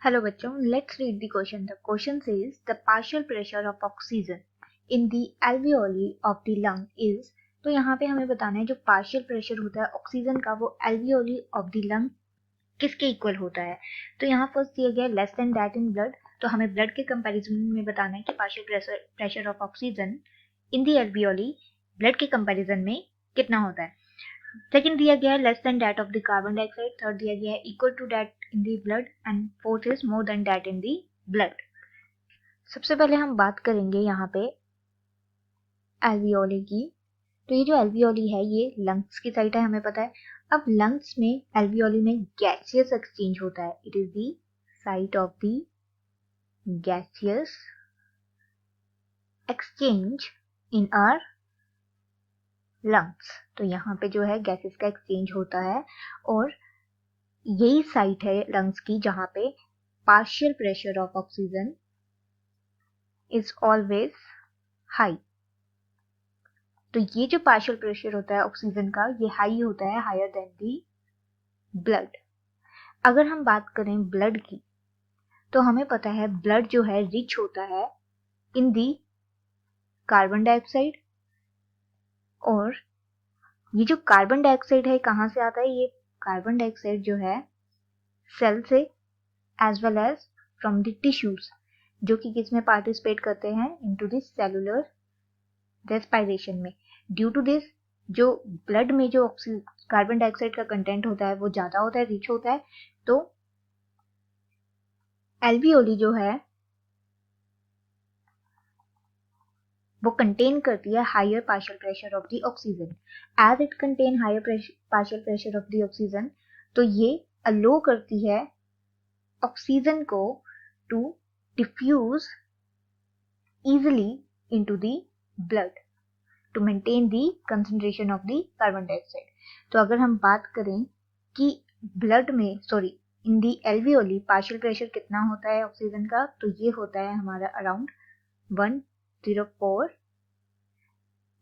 Hello बच्चों, let's read the question. The question says the partial pressure of oxygen in the alveoli of the lung is. तो यहाँ पे हमें बताना है जो पार्शियल प्रेशर होता है ऑक्सीजन का वो alveoli of the lung किसके इक्वल होता है। तो यहाँ फर्स्ट दिया गया less than that in blood, तो हमें ब्लड के कंपैरिजन में बताना है कि partial pressure of oxygen in the alveoli blood के कंपैरिजन में कितना होता है। सेकंड दिया गया है less than that of the carbon dioxide, third दिया गया है equal to that in the blood and fourth is more than that in the blood. सबसे पहले हम बात करेंगे यहाँ पे एल्वियोली की। तो ये जो एल्वियोली है ये लंग्स की साइट है, हमें पता है। अब लंग्स में एल्वियोली में गैसियस एक्सचेंज होता है। It is the site of the gaseous exchange in our lungs. तो यहाँ पे जो है गैसेस का एक्सचेंज होता है और यही साइट है लंग्स की जहाँ पे partial pressure of oxygen is always high. तो ये जो पार्शियल प्रेशर होता है ऑक्सीजन का ये हाई होता है, हायर देन दी ब्लड। अगर हम बात करें ब्लड की तो हमें पता है ब्लड जो है रिच होता है इन दी कार्बन डाइऑक्साइड, और ये जो कार्बन डाइऑक्साइड है कहाँ से आता है, ये कार्बन डाइऑक्साइड जो है सेल से as well as from the tissues जो कि किस में पार्टिसिपेट करते हैं इनटू द सेलुलर रेस्पिरेशन में। ड्यू टू दिस जो ब्लड में जो कार्बन डाइऑक्साइड का कंटेंट होता है वो ज्यादा होता है, रिच होता है। तो एल्वियोली जो है वो कंटेन करती है higher partial pressure of the oxygen. As it contain higher partial pressure of the oxygen, तो ये अलो करती है ऑक्सीजन को to diffuse easily into the blood to maintain the concentration of the carbon dioxide। तो अगर हम बात करें कि ब्लड में इन दी एल्वियोली पार्शियल प्रेशर कितना होता है ऑक्सीजन का, तो ये होता है हमारा अराउंड 104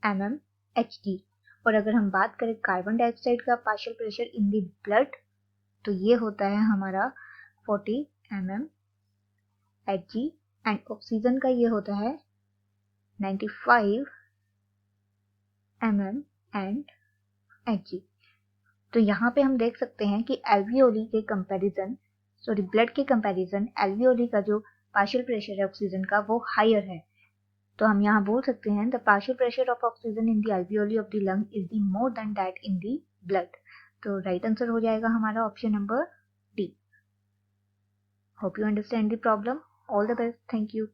mmHg। और अगर हम बात करें कार्बन डाइऑक्साइड का partial pressure in the blood तो ये होता है हमारा 40 mmHg एंड ऑक्सीजन का ये होता है 95 mmHg। तो यहाँ पे हम देख सकते हैं कि एल्वियोली के कंपैरिजन ब्लड के कंपैरिजन एल्वियोली का जो पार्शियल प्रेशर है ऑक्सीजन का वो हायर है। तो हम यहाँ बोल सकते हैं the partial pressure of oxygen in the alveoli of the lung is the more than that in the blood. तो राइट आंसर हो जाएगा हमारा option number D. Hope you understand the problem. All the best, thank you.